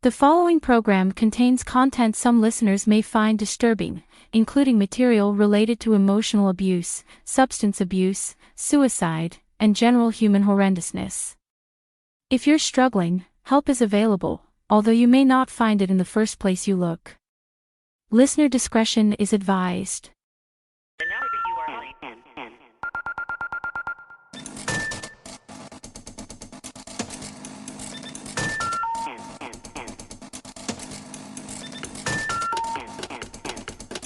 The following program contains content some listeners may find disturbing, including material related to emotional abuse, substance abuse, suicide, and general human horrendousness. If you're struggling, help is available, although you may not find it in the first place you look. Listener discretion is advised.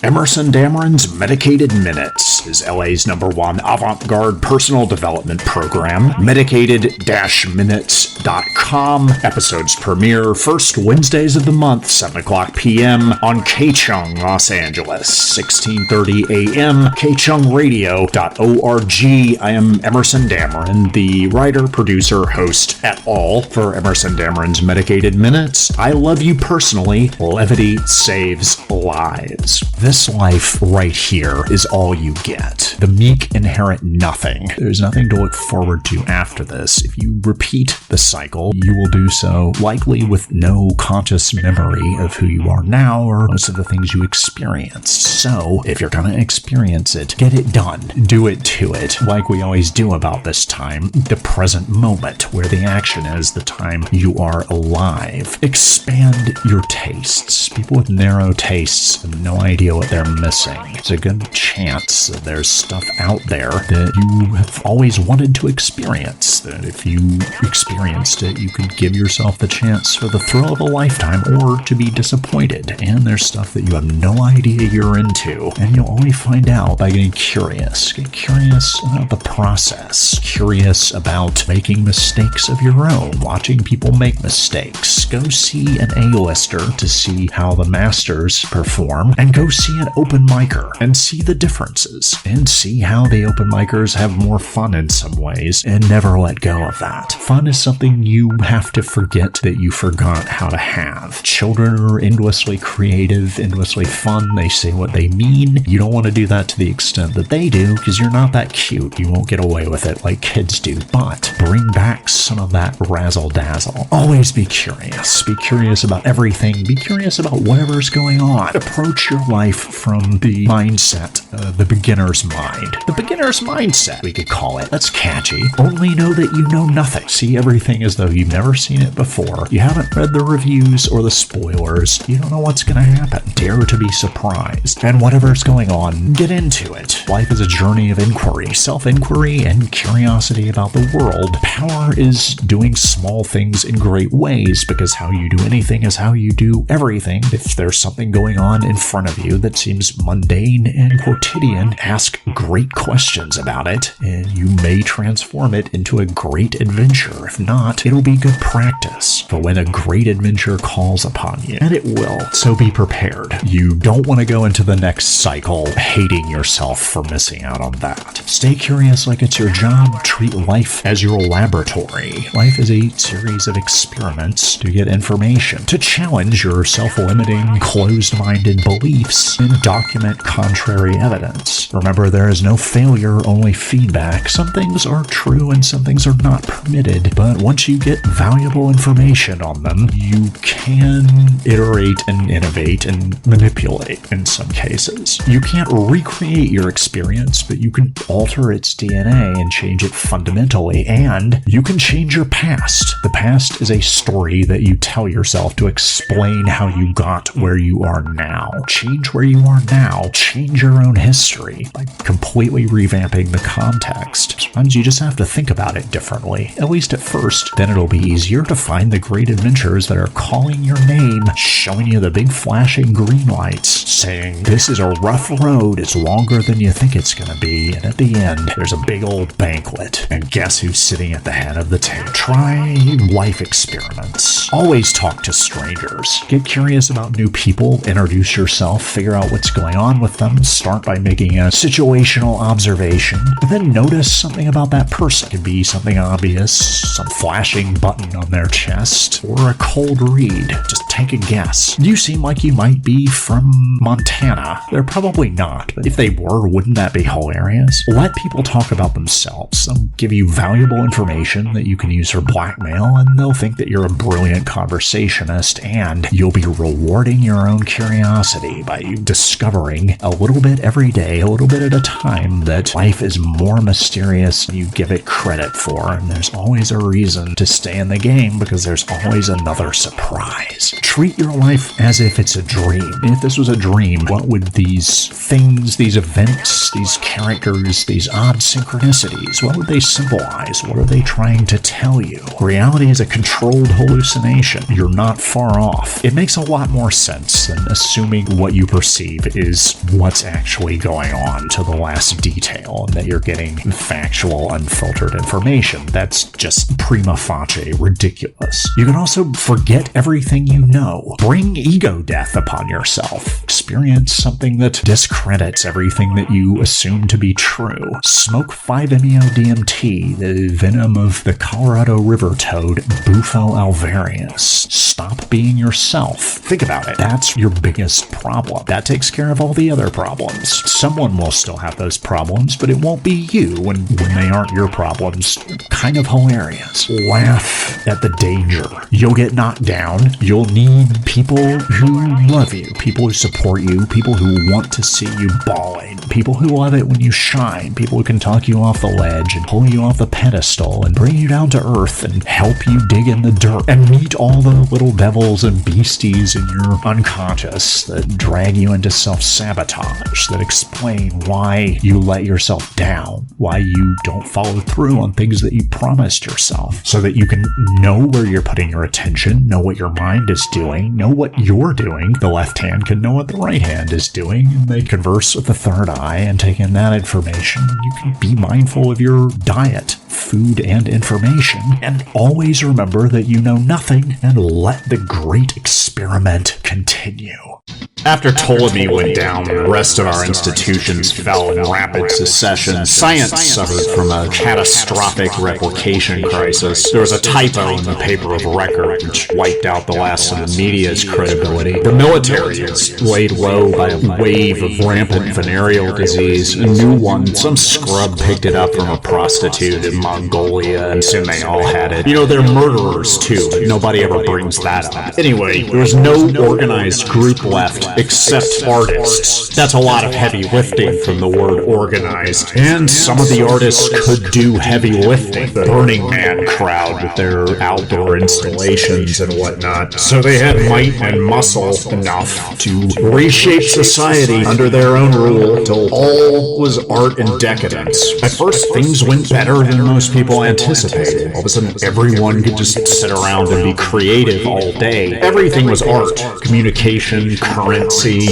Emerson Dameron's Medicated Minutes is LA's #1 avant-garde personal development program. Medicated-minutes.com. Episodes premiere first Wednesdays of the month, 7 o'clock p.m. on KCHUNG, Los Angeles, 16:30 a.m. KCHUNGradio.org. I am Emerson Dameron, the writer, producer, host at all for Emerson Dameron's Medicated Minutes. I love you personally. Levity saves lives. This life right here is all you get. The meek inherit nothing. There's nothing to look forward to after this. If you repeat the cycle, you will do so likely with no conscious memory of who you are now or most of the things you experienced. So, if you're gonna experience it, get it done. Do it to it. Like we always do about this time, the present moment, where the action is the time you are alive. Expand your tastes. People with narrow tastes have no idea what they're missing. There's a good chance that there's stuff out there that you have always wanted to experience, that if you experienced it, you could give yourself the chance for the thrill of a lifetime or to be disappointed. And there's stuff that you have no idea you're into, and you'll only find out by getting curious. Get curious about the process. Curious about making mistakes of your own, watching people make mistakes. Go see an A-lister to see how the masters perform, and go see an open micer and see the differences, and see how the open micers have more fun in some ways, and never let go of that. Fun is something you have to forget that you forgot how to have. Children are endlessly creative, endlessly fun. They say what they mean. You don't want to do that to the extent that they do, because you're not that cute. You won't get away with it like kids do, but bring back some of that razzle-dazzle. Always be curious. Be curious about everything. Be curious about whatever's going on. Approach your life from the mindset, the beginner's mind. The beginner's mindset, we could call it. That's catchy. Only know that you know nothing. See everything as though you've never seen it before. You haven't read the reviews or the spoilers. You don't know what's going to happen. Dare to be surprised. And whatever's going on, get into it. Life is a journey of inquiry, self-inquiry, and curiosity about the world. Power is doing small things in great ways, because how you do anything is how you do everything. If there's something going on in front of you that seems mundane and quotidian, ask great questions about it, and you may transform it into a great adventure. If not, it'll be good practice for when a great adventure calls upon you. And it will. So be prepared. You don't want to go into the next cycle hating yourself for missing out on that. Stay curious like it's your job. Treat life as your laboratory. Life is a series of experiments to get information, to challenge your self-limiting, closed-minded beliefs, and document contrary evidence. Remember, there is no failure, only feedback. Some things are true and some things are not permitted, but once you get valuable information on them, you can iterate and innovate and manipulate in some cases. You can't recreate your experience, but you can alter its DNA and change it fundamentally, and you can change your past. The past is a story that you tell yourself to explain how you got where you are now. Change where you are now. Change your own history by completely revamping the context. Sometimes you just have to think about it differently, at least at first. Then it'll be easier to find the great adventures that are calling your name, showing you the big flashing green lights, saying, this is a rough road, it's longer than you think it's gonna be, and at the end, there's a big old banquet. And guess who's sitting at the head of the table? Try life experiments. Always talk to strangers. Get curious about new people, introduce yourself, figure out what's going on with them, start by making a situational observation, but then notice something about that person. It could be something obvious, some flashing button on their chest, or a cold read. Just Take a guess. You seem like you might be from Montana. They're probably not, but if they were, wouldn't that be hilarious? Let people talk about themselves. They'll give you valuable information that you can use for blackmail, and they'll think that you're a brilliant conversationist, and you'll be rewarding your own curiosity by discovering a little bit every day, a little bit at a time, that life is more mysterious than you give it credit for, and there's always a reason to stay in the game because there's always another surprise. Treat your life as if it's a dream. If this was a dream, what would these things, these events, these characters, these odd synchronicities, what would they symbolize? What are they trying to tell you? Reality is a controlled hallucination. You're not far off. It makes a lot more sense than assuming what you perceive is what's actually going on to the last detail and that you're getting factual, unfiltered information. That's just prima facie ridiculous. You can also forget everything you know. Bring ego death upon yourself. Experience something that discredits everything that you assume to be true. Smoke 5-MeO-DMT, the venom of the Colorado River toad, Bufo alvarius. Stop being yourself. Think about it. That's your biggest problem. That takes care of all the other problems. Someone will still have those problems, but it won't be you when they aren't your problems. Kind of hilarious. Laugh at the danger. You'll get knocked down. You'll need people who love you, people who support you, people who want to see you bawling, people who love it when you shine, people who can talk you off the ledge and pull you off the pedestal and bring you down to earth and help you dig in the dirt and meet all the little devils and beasties in your unconscious that drag you into self-sabotage, that explain why you let yourself down, why you don't follow through on things that you promised yourself, so that you can know where you're putting your attention, know what your mind is doing, know what you're doing. The left hand can know what the right hand is doing, and they converse with the third eye and take in that information. You can be mindful of your diet, food, and information, and always remember that you know nothing, and let the great experiment continue. After Ptolemy went down and the rest of our institutions fell in rapid succession, science suffered from a catastrophic replication crisis. There was a typo in the paper of record which wiped out the last of the media's credibility. The military is laid low by a wave of rampant venereal disease. A new one, some scrub picked it up from a prostitute in Mongolia, and soon they all had it. You know, they're murderers too, but nobody ever brings that up. Anyway, there was no organized group left except artists. That's a lot of heavy lifting from the word organized. And some of the artists could do heavy lifting. The Burning Man crowd with their outdoor installations and whatnot. So they had might and muscle enough to reshape society under their own rule until all was art and decadence. At first, things went better than most people anticipated. All of a sudden, everyone could just sit around and be creative all day. Everything was art. Communication, currency,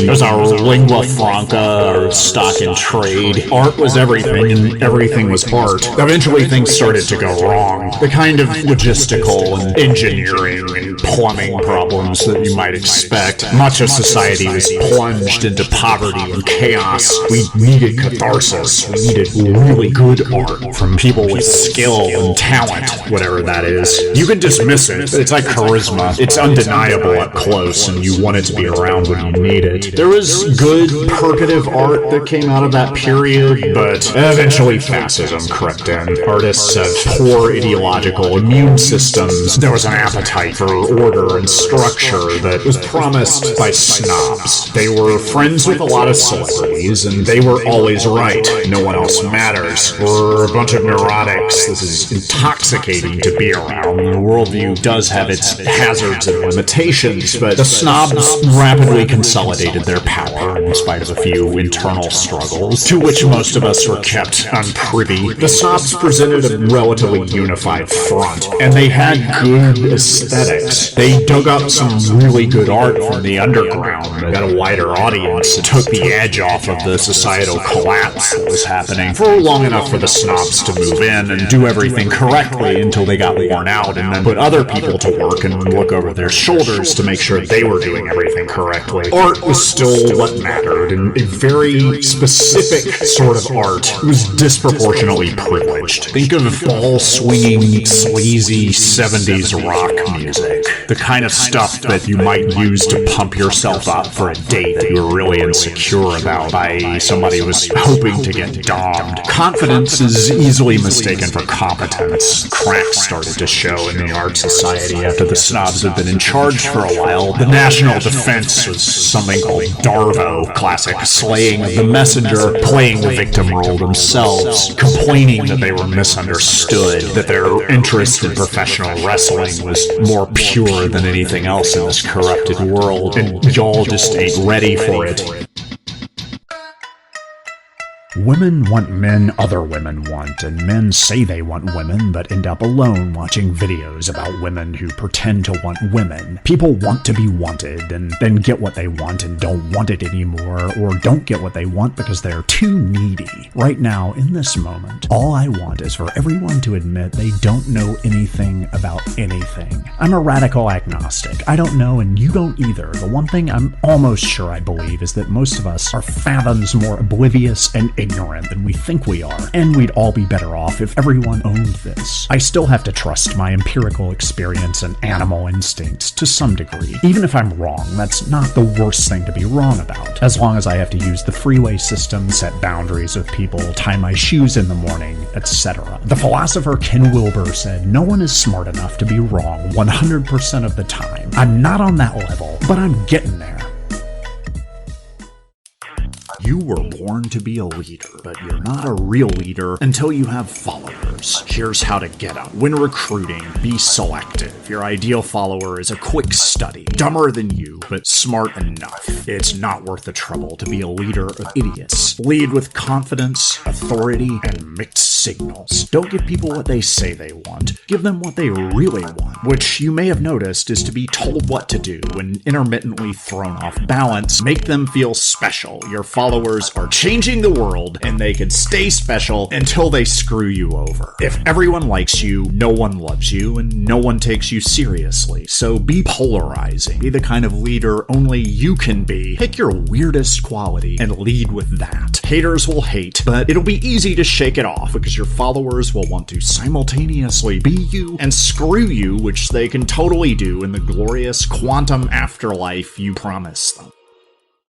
there's our lingua franca, our stock and trade. Art was everything, and everything was art. Eventually, things started to go wrong. The kind of logistical and engineering and plumbing problems that you might expect. Much of society was plunged into poverty and chaos. We needed catharsis. We needed really good art from people with skill and talent, whatever that is. You can dismiss it. It's like charisma. It's undeniable up close, and you want it to be around when you need it. There was good, purgative art that came out of that period, but eventually fascism crept in. Artists have poor ideological immune systems. There was an appetite for order and structure that was promised by snobs. They were friends with a lot of celebrities, and they were always right. No one else matters. We're a bunch of neurotics. This is intoxicating to be around. The worldview does have its hazards and limitations, but the snobs rapidly consolidated their power in spite of a few internal struggles, to which most of us were kept unprivy. The snobs presented a relatively unified front, and they had good aesthetics. They dug up some really good art from the underground that got a wider audience and took the edge off of the societal collapse that was happening for long enough for the snobs to move in and do everything correctly until they got worn out, and then put other people to work and look over their shoulders to make sure they were doing everything correctly. art was still what mattered, and a very specific sort of art was disproportionately privileged. Think of ball-swinging, sleazy 70s rock music. The kind of stuff that you might use to pump yourself up for a date that you were really insecure about by somebody who was hoping to get dommed. Confidence is easily mistaken for competence. Cracks started to show in the art society after the snobs had been in charge for a while. The national defense was something called Darvo, classic slaying of the messenger, playing the victim role themselves, complaining that they were misunderstood, that their interest in professional wrestling was more pure than anything else in this corrupted world, and y'all just ain't ready for it. Women want men other women want, and men say they want women but end up alone watching videos about women who pretend to want women. People want to be wanted and then get what they want and don't want it anymore, or don't get what they want because they're too needy. Right now, in this moment, all I want is for everyone to admit they don't know anything about anything. I'm a radical agnostic. I don't know and you don't either. The one thing I'm almost sure I believe is that most of us are fathoms more oblivious and ignorant than we think we are, and we'd all be better off if everyone owned this. I still have to trust my empirical experience and animal instincts to some degree. Even if I'm wrong, that's not the worst thing to be wrong about, as long as I have to use the freeway system, set boundaries with people, tie my shoes in the morning, etc. The philosopher Ken Wilber said, "No one is smart enough to be wrong 100% of the time." I'm not on that level, but I'm getting there. You were born to be a leader, but you're not a real leader until you have followers. Here's how to get them. When recruiting, be selective. Your ideal follower is a quick study, dumber than you, but smart enough. It's not worth the trouble to be a leader of idiots. Lead with confidence, authority, and mixed signals. Don't give people what they say they want. Give them what they really want, which you may have noticed is to be told what to do when intermittently thrown off balance. Make them feel special. Your followers are changing the world, and they can stay special until they screw you over. If everyone likes you, no one loves you, and no one takes you seriously. So be polarizing. Be the kind of leader only you can be. Pick your weirdest quality and lead with that. Haters will hate, but it'll be easy to shake it off because your followers will want to simultaneously be you and screw you, which they can totally do in the glorious quantum afterlife you promise them.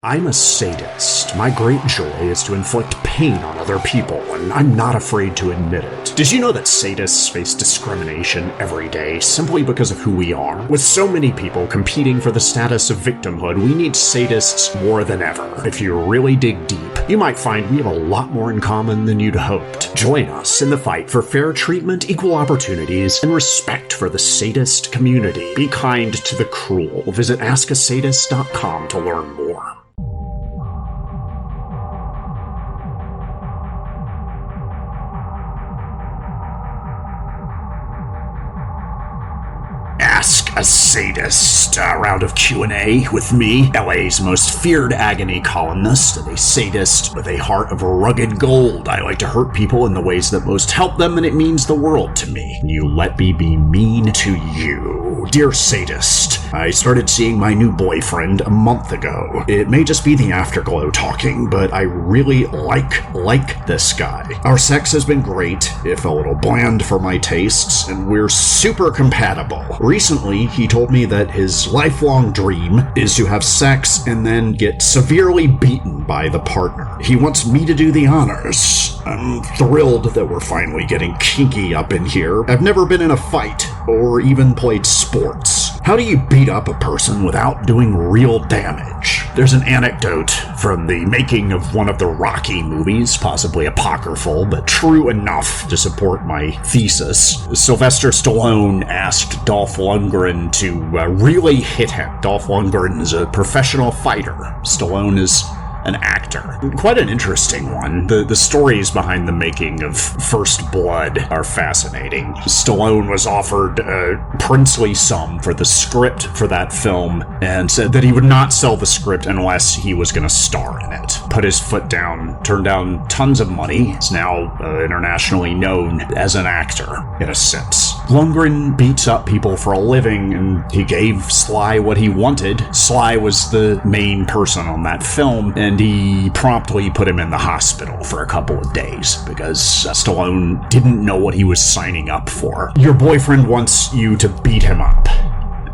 I'm a sadist. My great joy is to inflict pain on other people, and I'm not afraid to admit it. Did you know that sadists face discrimination every day simply because of who we are? With so many people competing for the status of victimhood, we need sadists more than ever. If you really dig deep, you might find we have a lot more in common than you'd hoped. Join us in the fight for fair treatment, equal opportunities, and respect for the sadist community. Be kind to the cruel. Visit askasadist.com to learn more. Ask a Sadist, a round of Q&A with me, LA's most feared agony columnist, and a sadist with a heart of rugged gold. I like to hurt people in the ways that most help them, and it means the world to me. You let me be mean to you. Dear Sadist, I started seeing my new boyfriend a month ago. It may just be the afterglow talking, but I really like this guy. Our sex has been great, if a little bland for my tastes, and we're super compatible. Recently, he told me that his lifelong dream is to have sex and then get severely beaten by the partner. He wants me to do the honors. I'm thrilled that we're finally getting kinky up in here. I've never been in a fight, or even played sports. How do you beat up a person without doing real damage? There's an anecdote from the making of one of the Rocky movies, possibly apocryphal, but true enough to support my thesis. Sylvester Stallone asked Dolph Lundgren to really hit him. Dolph Lundgren is a professional fighter. Stallone is an actor. Quite an interesting one. The stories behind the making of First Blood are fascinating. Stallone was offered a princely sum for the script for that film and said that he would not sell the script unless he was going to star in it. Put his foot down, turned down tons of money. Is now internationally known as an actor, in a sense. Lundgren beats up people for a living, and he gave Sly what he wanted. Sly was the main person on that film, and he promptly put him in the hospital for a couple of days because Stallone didn't know what he was signing up for. Your boyfriend wants you to beat him up.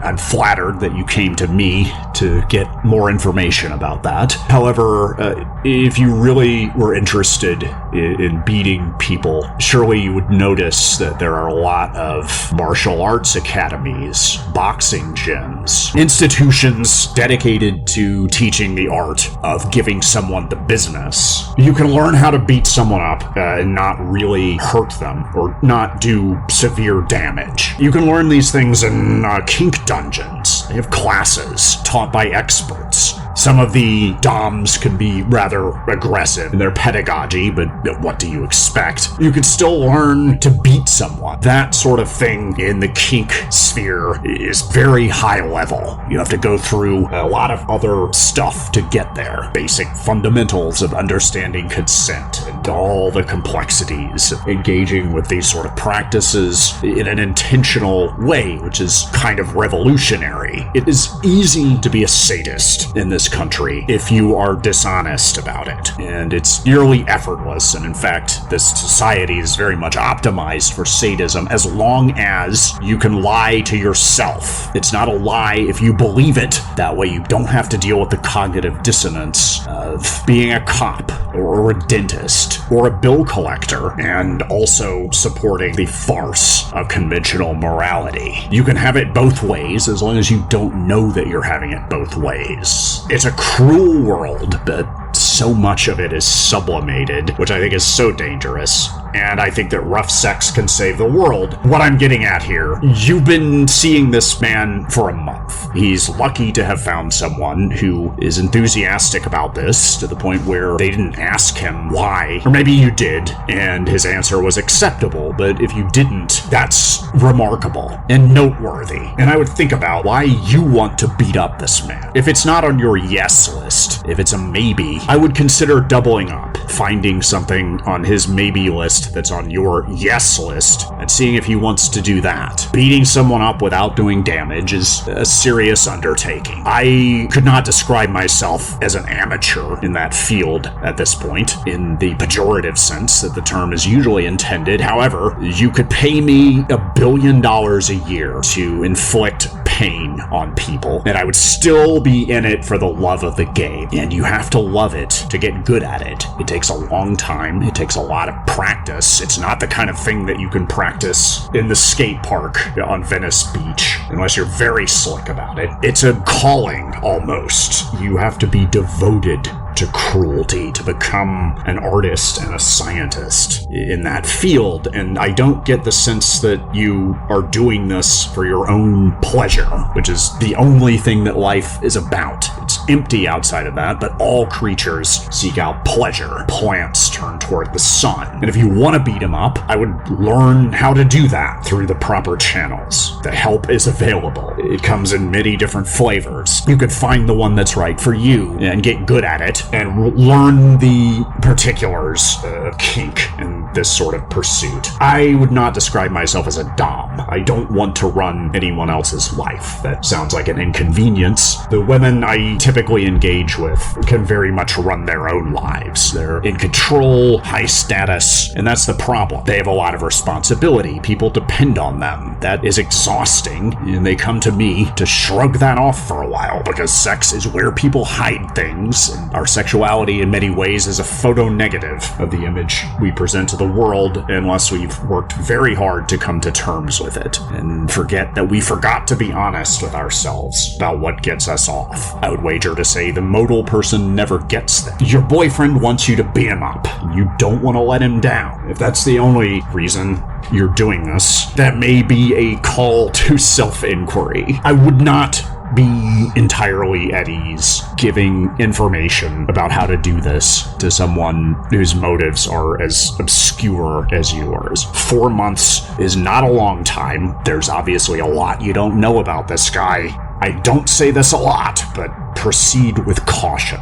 I'm flattered that you came to me to get more information about that. However, if you really were interested in beating people, surely you would notice that there are a lot of martial arts academies, boxing gyms, institutions dedicated to teaching the art of giving someone the business. You can learn how to beat someone up and not really hurt them or not do severe damage. You can learn these things in kink dungeons. They have classes taught by experts. Some of the DOMs can be rather aggressive in their pedagogy, but what do you expect? You can still learn to beat someone. That sort of thing in the kink sphere is very high level. You have to go through a lot of other stuff to get there. Basic fundamentals of understanding consent and all the complexities of engaging with these sort of practices in an intentional way, which is kind of revolutionary. It is easy to be a sadist in this country if you are dishonest about it, and it's nearly effortless. And in fact, this society is very much optimized for sadism as long as you can lie to yourself. It's not a lie if you believe it. That way you don't have to deal with the cognitive dissonance of being a cop or a dentist or a bill collector and also supporting the farce of conventional morality. You can have it both ways as long as you don't know that you're having it both ways. It's a cruel world, but so much of it is sublimated, which I think is so dangerous. And I think that rough sex can save the world. What I'm getting at here, you've been seeing this man for a month. He's lucky to have found someone who is enthusiastic about this to the point where they didn't ask him why. Or maybe you did, and his answer was acceptable. But if you didn't, that's remarkable and noteworthy. And I would think about why you want to beat up this man. If it's not on your yes list, if it's a maybe, I would consider doubling up, finding something on his maybe list that's on your yes list, and seeing if he wants to do that. Beating someone up without doing damage is a serious undertaking. I could not describe myself as an amateur in that field at this point, in the pejorative sense that the term is usually intended. However, you could pay me $1 billion a year to inflict pain on people, and I would still be in it for the love of the game. And you have to love it to get good at it. It takes a long time. It takes a lot of practice. It's not the kind of thing that you can practice in the skate park on Venice Beach, unless you're very slick about it. It's a calling, almost. You have to be devoted to cruelty to become an artist and a scientist in that field, and I don't get the sense that you are doing this for your own pleasure, which is the only thing that life is about. It's empty outside of that, but all creatures seek out pleasure. Plants turn toward the sun, and if you want to beat them up, I would learn how to do that through the proper channels. The help is available. It comes in many different flavors. You could find the one that's right for you and get good at it and learn the particulars of kink in this sort of pursuit. I would not describe myself as a dom. I don't want to run anyone else's life. That sounds like an inconvenience. The women I typically engage with can very much run their own lives. They're in control, high status, and that's the problem. They have a lot of responsibility. People depend on them. That is exhausting, and they come to me to shrug that off for a while because sex is where people hide things, and our sexuality in many ways is a photo negative of the image we present to the world unless we've worked very hard to come to terms with it and forget that we forgot to be honest with ourselves about what gets us off. I would wager to say the modal person never gets that. Your boyfriend wants you to beat him up. You don't want to let him down. If that's the only reason you're doing this, that may be a call to self-inquiry. I would not be entirely at ease giving information about how to do this to someone whose motives are as obscure as yours. 4 months is not a long time. There's obviously a lot you don't know about this guy. I don't say this a lot, but proceed with caution.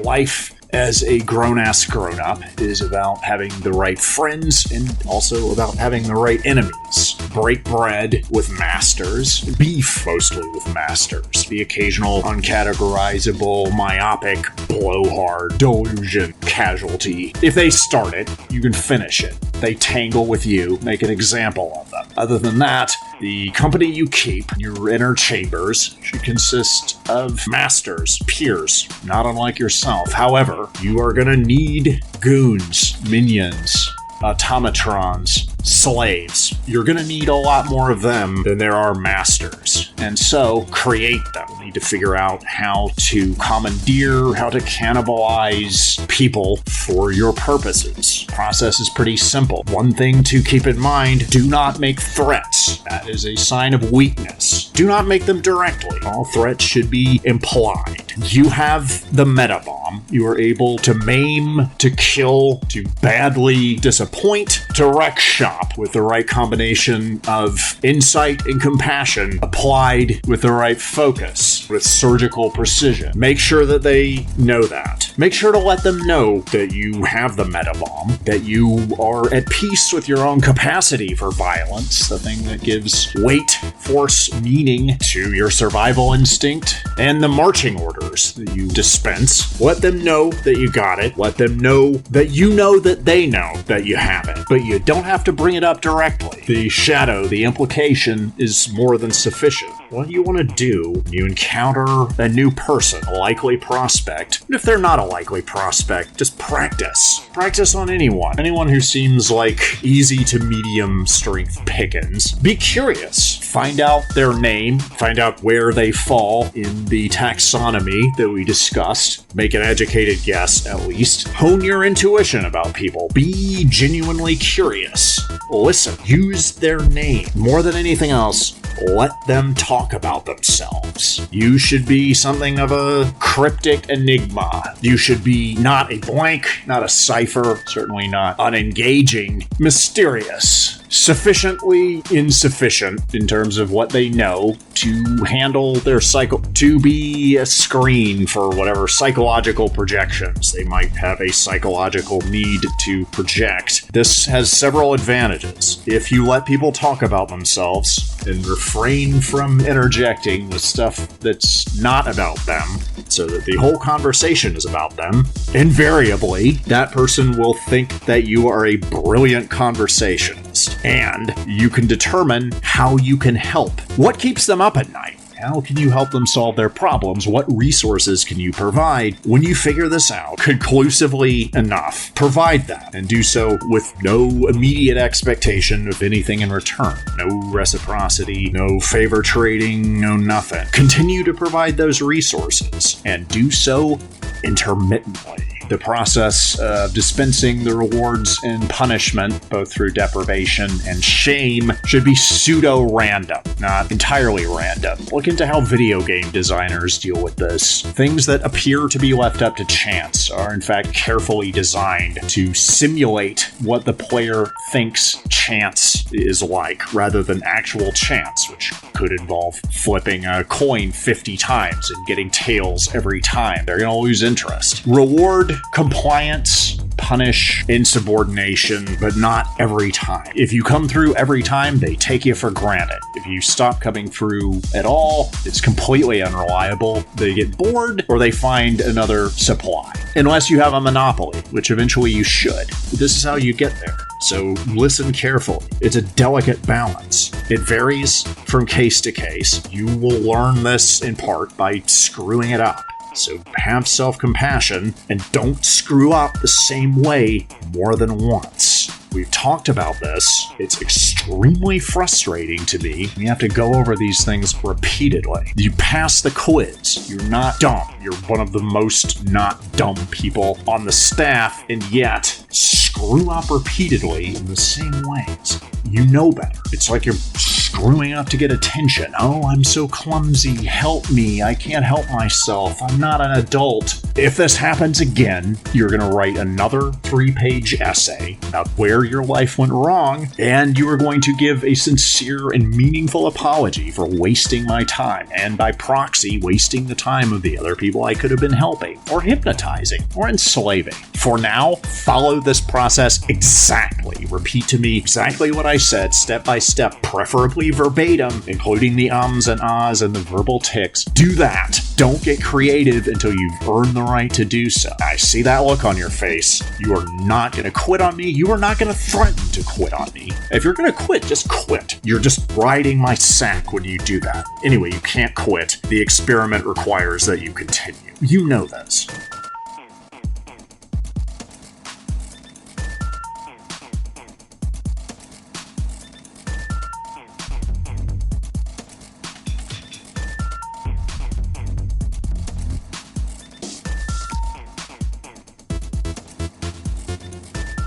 Life as a grown-ass grown-up is about having the right friends and also about having the right enemies. Break bread with masters, beef mostly with masters, the occasional uncategorizable, myopic, blowhard, delusion, casualty. If they start it, you can finish it. They tangle with you, make an example of them. Other than that, the company you keep, your inner chambers, should consist of masters, peers, not unlike yourself. However, you are going to need goons, minions, automatrons, slaves. You're going to need a lot more of them than there are masters. And so, create them. You need to figure out how to commandeer, how to cannibalize people for your purposes. Process is pretty simple. One thing to keep in mind, do not make threats. That is a sign of weakness. Do not make them directly. All threats should be implied. You have the meta bomb. You are able to maim, to kill, to badly disappoint, to wreck shop with the right combination of insight and compassion applied with the right focus, with surgical precision. Make sure that they know that. Make sure to let them know that you have the meta bomb, that you are at peace with your own capacity for violence, the thing that gives weight, force, meaning to your survival instinct, and the marching orders that you dispense. Let them know that you got it. Let them know that you know that they know that you have it, but you don't have to bring it up directly. The shadow, the implication is more than sufficient. What you want to do when you encounter a new person, a likely prospect, and if they're not a likely prospect, just practice. Practice on anyone. Anyone who seems like easy to medium strength pickings. Be curious. Find out their name. Find out where they fall in the taxonomy that we discussed. Make an educated guess, at least. Hone your intuition about people. Be genuinely curious. Listen. Use their name. More than anything else, let them talk about themselves. You should be something of a cryptic enigma. You should be not a blank, not a cipher, certainly not unengaging, mysterious. Sufficiently insufficient in terms of what they know to handle their to be a screen for whatever psychological projections they might have a psychological need to project. This has several advantages. If you let people talk about themselves and refrain from interjecting with stuff that's not about them, so that the whole conversation is about them, invariably, that person will think that you are a brilliant conversationalist, and you can determine how you can help. What keeps them up at night? How can you help them solve their problems? What resources can you provide? When you figure this out conclusively enough, provide that, and do so with no immediate expectation of anything in return. No reciprocity, no favor trading, no nothing. Continue to provide those resources, and do so intermittently. The process of dispensing the rewards and punishment, both through deprivation and shame, should be pseudo-random, not entirely random. Look into how video game designers deal with this. Things that appear to be left up to chance are in fact carefully designed to simulate what the player thinks chance is like, rather than actual chance, which could involve flipping a coin 50 times and getting tails every time. They're going to lose interest. Reward compliance, punish insubordination, but not every time. If you come through every time, they take you for granted. If you stop coming through at all, it's completely unreliable. They get bored or they find another supply. Unless you have a monopoly, which eventually you should. This is how you get there. So listen carefully. It's a delicate balance. It varies from case to case. You will learn this in part by screwing it up. So have self-compassion and don't screw up the same way more than once. We've talked about this. It's extremely frustrating to me. You have to go over these things repeatedly. You pass the quiz. You're not dumb. You're one of the most not dumb people on the staff, and yet screw up repeatedly in the same ways. You know better. It's like you're screwing up to get attention. Oh, I'm so clumsy. Help me. I can't help myself. I'm not an adult. If this happens again, you're going to write another 3-page essay about where your life went wrong, and you are going to give a sincere and meaningful apology for wasting my time, and by proxy, wasting the time of the other people I could have been helping, or hypnotizing, or enslaving. For now, follow this process exactly. Repeat to me exactly what I said, step by step, preferably verbatim, including the ums and ahs and the verbal tics. Do that. Don't get creative until you've earned the right to do so. I see that look on your face. You are not going to quit on me. You are not going to threaten to quit on me. If you're going to quit, just quit. You're just riding my sack when you do that. Anyway, you can't quit. The experiment requires that you continue. You know this.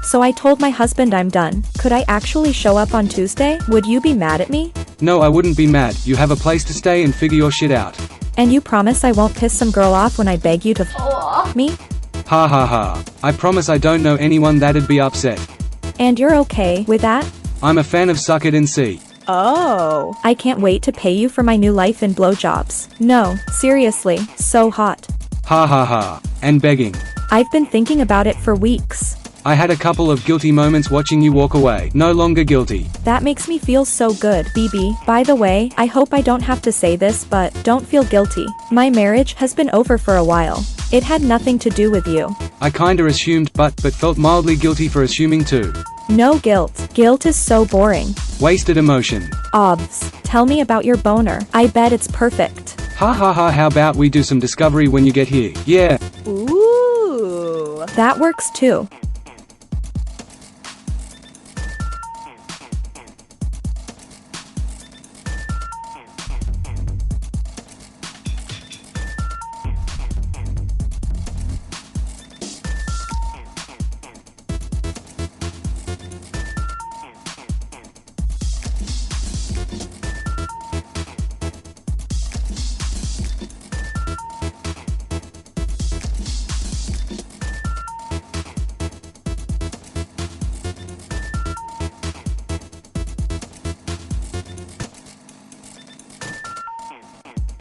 So I told my husband I'm done. Could I actually show up on Tuesday? Would you be mad at me? No, I wouldn't be mad. You have a place to stay and figure your shit out. And you promise I won't piss some girl off when I beg you to me? Ha ha ha. I promise I don't know anyone that'd be upset. And you're okay with that? I'm a fan of Suck It and See. Oh. I can't wait to pay you for my new life in blowjobs. No, seriously, so hot. Ha ha ha. And begging. I've been thinking about it for weeks. I had a couple of guilty moments watching you walk away. No longer guilty. That makes me feel so good, BB. By the way, I hope I don't have to say this, but don't feel guilty. My marriage has been over for a while. It had nothing to do with you. I kinda assumed but felt mildly guilty for assuming too. No guilt. Guilt is so boring. Wasted emotion. Obs. Tell me about your boner. I bet it's perfect. Ha ha ha, how about we do some discovery when you get here? Yeah. Ooh. That works too.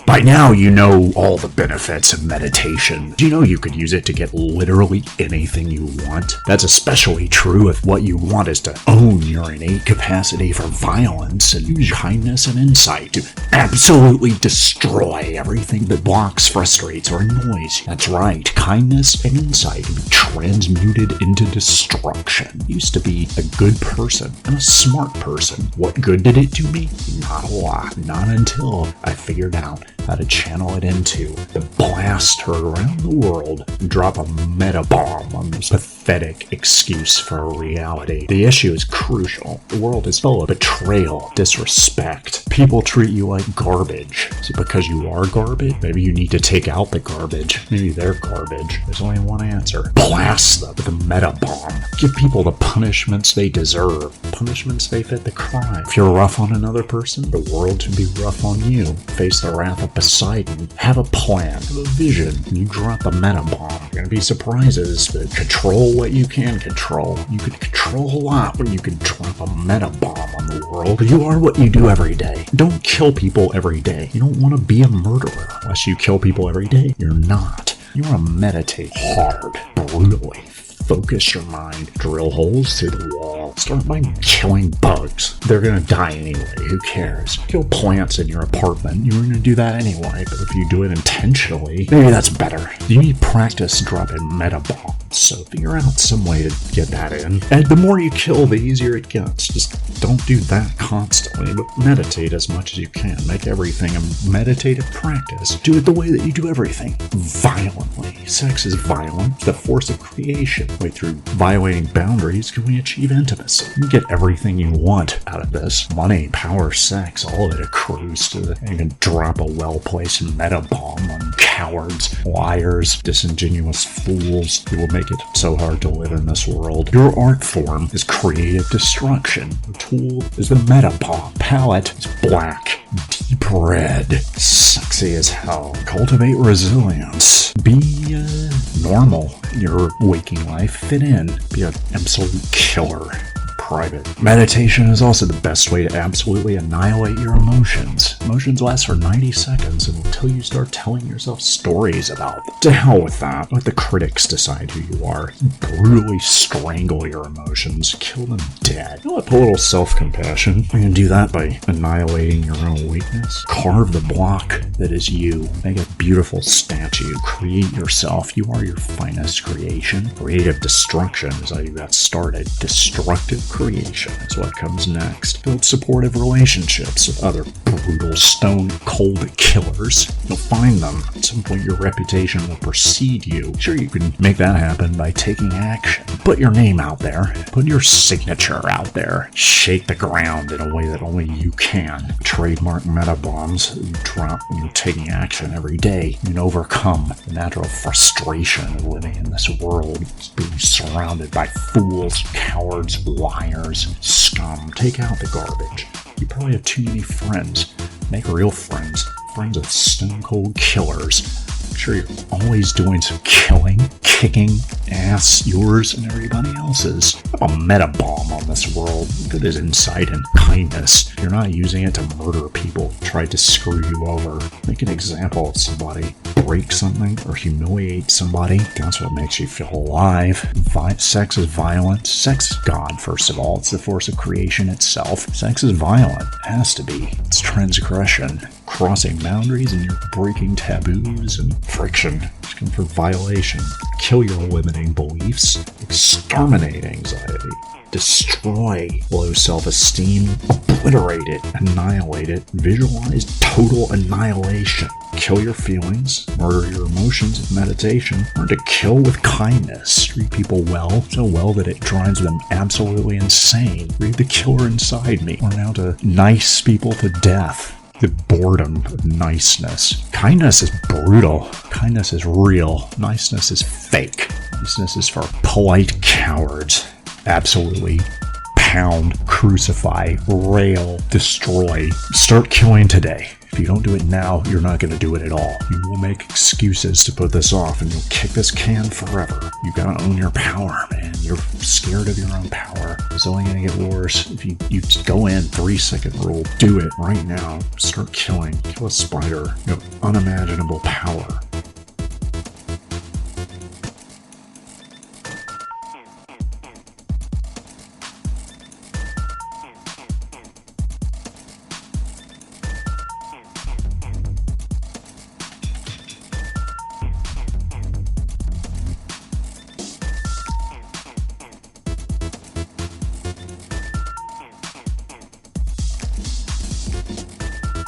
By now, you know all the benefits of meditation. Do you know you could use it to get literally anything you want? That's especially true if what you want is to own your innate capacity for violence and use kindness and insight to absolutely destroy everything that blocks, frustrates, or annoys you. That's right, kindness and insight can be transmuted into destruction. Used to be a good person and a smart person. What good did it do me? Not a lot. Not until I figured out how to channel it into to blast her around the world and drop a meta bomb on this pathetic excuse for a reality. The issue is crucial. The world is full of betrayal, disrespect. People treat you like garbage. Is it because you are garbage? Maybe you need to take out the garbage. Maybe they're garbage. There's only one answer. Blast them with a meta bomb. Give people the punishments they deserve. Punishments they fit the crime. If you're rough on another person, the world should be rough on you. Face the wrath of Poseidon. Have a plan. Have a vision. And you drop a meta bomb. There are going to be surprises, but control what you can control. You can control a lot when you can drop a meta bomb on the world. You are what you do every day. Don't kill people every day. You don't want to be a murderer. Unless you kill people every day, you're not. You want to meditate hard, brutally. Focus your mind. Drill holes through the wall. Start by killing bugs. They're gonna die anyway. Who cares? Kill plants in your apartment. You were gonna do that anyway. But if you do it intentionally, maybe that's better. You need practice dropping meta bombs. So figure out some way to get that in. And the more you kill, the easier it gets. Just don't do that constantly, but meditate as much as you can. Make everything a meditative practice. Do it the way that you do everything. Violently. Sex is violent. It's the force of creation. Way through violating boundaries can we achieve intimacy. You get everything you want out of this. Money, power, sex, all of it accrues to the... You can drop a well-placed meta bomb on cowards, liars, disingenuous fools who will make it so hard to live in this world. Your art form is creative destruction. The tool is the meta bomb. Palette is black, deep red, sexy as hell. Cultivate resilience. Be normal in your waking life. Fit in. Be an absolute killer. Private. Meditation is also the best way to absolutely annihilate your emotions. Emotions last for 90 seconds until you start telling yourself stories about them. To hell with that. Let the critics decide who you are. Brutally strangle your emotions. Kill them dead. You know what? Put a little self-compassion. You can do that by annihilating your own weakness. Carve the block that is you. Make a beautiful statue. Create yourself. You are your finest creation. Creative destruction is how you got started. Destructive creation is what comes next. Build supportive relationships with other brutal, stone-cold killers. You'll find them. At some point, your reputation will precede you. Sure, you can make that happen by taking action. Put your name out there. Put your signature out there. Shake the ground in a way that only you can. Trademark meta bombs you drop when you're taking action every day. You can overcome the natural frustration of living in this world, being surrounded by fools, cowards, liars, scum. Take out the garbage. You probably have too many friends. Make real friends. Friends of stone cold killers. I'm sure you're always doing some killing, kicking ass, yours and everybody else's. Have a meta bomb on this world. Look at this insight and kindness. You're not using it to murder people, try to screw you over. Make an example of somebody. Break something or humiliate somebody. That's what makes you feel alive. Sex is violent. Sex is God, first of all. It's the force of creation itself. Sex is violent. It has to be. It's transgression. Crossing boundaries, and you're breaking taboos and friction. Looking for violation. Kill your limiting beliefs. Exterminate anxiety. Destroy low self-esteem. Obliterate it. Annihilate it. Visualize total annihilation. Kill your feelings. Murder your emotions with meditation. Learn to kill with kindness. Treat people well. So well that it drives them absolutely insane. Read the killer inside me. Learn how to nice people to death. The boredom of niceness. Kindness is brutal. Kindness is real. Niceness is fake. Niceness is for polite cowards. Absolutely pound, crucify, rail, destroy. Start killing today. If you don't do it now, you're not going to do it at all. You will make excuses to put this off, and you'll kick this can forever. You gotta own your power, man. You're scared of your own power. It's only going to get worse if you go in 3-second rule. Do it right now. Start killing. Kill a spider. You have unimaginable power.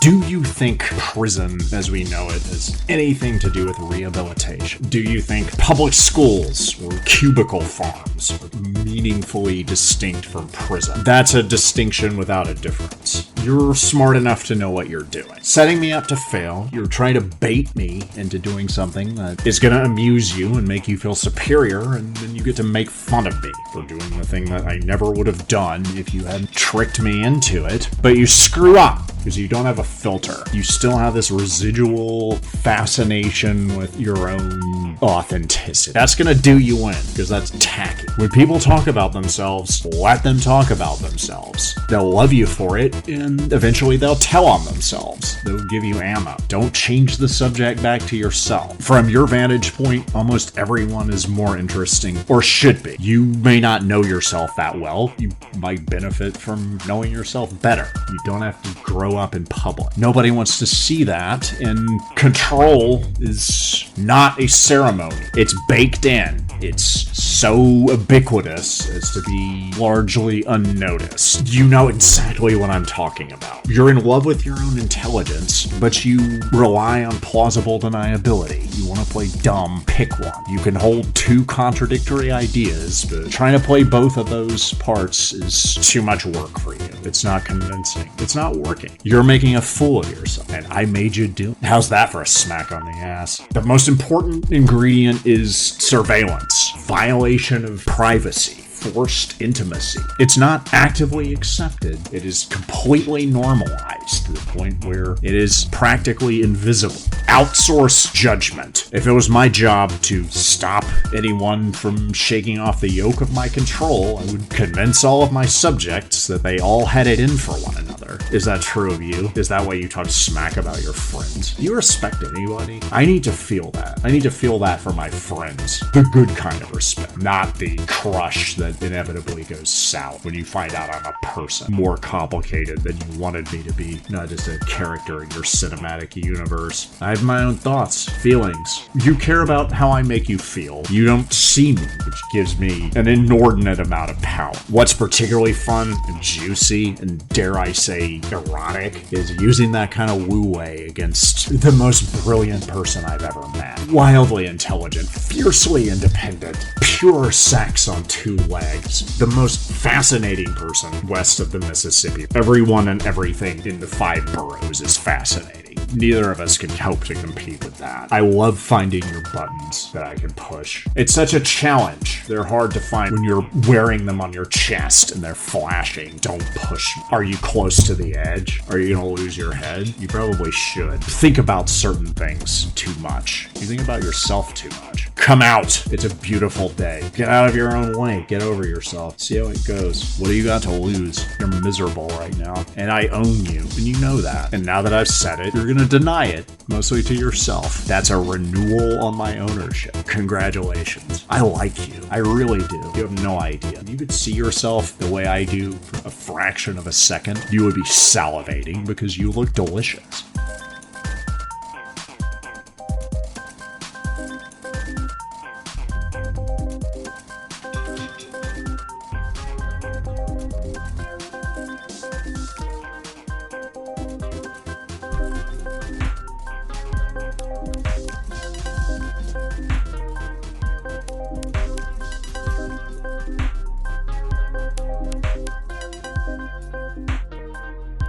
Do you think prison, as we know it, has anything to do with rehabilitation? Do you think public schools or cubicle farms are meaningfully distinct from prison? That's a distinction without a difference. You're smart enough to know what you're doing. Setting me up to fail, you're trying to bait me into doing something that is going to amuse you and make you feel superior, and then you get to make fun of me for doing the thing that I never would have done if you hadn't tricked me into it. But you screw up because you don't have a filter. You still have this residual fascination with your own authenticity. That's gonna do you in, because that's tacky. When people talk about themselves, let them talk about themselves. They'll love you for it, and eventually they'll tell on themselves. They'll give you ammo. Don't change the subject back to yourself. From your vantage point, almost everyone is more interesting, or should be. You may not know yourself that well. You might benefit from knowing yourself better. You don't have to grow up in public. Nobody wants to see that, and control is not a ceremony. It's baked in. It's so ubiquitous as to be largely unnoticed. You know exactly what I'm talking about. You're in love with your own intelligence, but you rely on plausible deniability. You want to play dumb, pick one. You can hold two contradictory ideas, but trying to play both of those parts is too much work for you. It's not convincing. It's not working. You're making a fool of yourself, and I made you do it. How's that for a smack on the ass? The most important ingredient is surveillance, violation of privacy, forced intimacy. It's not actively accepted. It is completely normalized to the point where it is practically invisible. outsource judgment. If it was my job to stop anyone from shaking off the yoke of my control, I would convince all of my subjects that they all had it in for one another. Is that true of you? Is that why you talk smack about your friends? Do you respect anybody? I need to feel that. I need to feel that for my friends. The good kind of respect, not the crush that inevitably goes south when you find out I'm a person more complicated than you wanted me to be, not just a character in your cinematic universe. I have my own thoughts, feelings. You care about how I make you feel. You don't see me, which gives me an inordinate amount of power. What's particularly fun and juicy and, dare I say, erotic is using that kind of wu-wei against the most brilliant person I've ever met. Wildly intelligent, fiercely independent, pure sex on two legs. The most fascinating person west of the Mississippi. Everyone and everything in the 5 boroughs is fascinating. Neither of us can hope to compete with that. I love finding your buttons that I can push. It's such a challenge. They're hard to find when you're wearing them on your chest and they're flashing. Don't push. Are you close to the edge? Are you gonna lose your head? You probably should. Think about certain things too much. You think about yourself too much. Come out. It's a beautiful day. Get out of your own way. Get over yourself. See how it goes. What do you got to lose? You're miserable right now. And I own you. And you know that. And now that I've said it, you're gonna deny it, mostly to yourself. That's a renewal on my ownership. Congratulations. I like you. I really do. You have no idea. If you could see yourself the way I do for a fraction of a second, you would be salivating because you look delicious.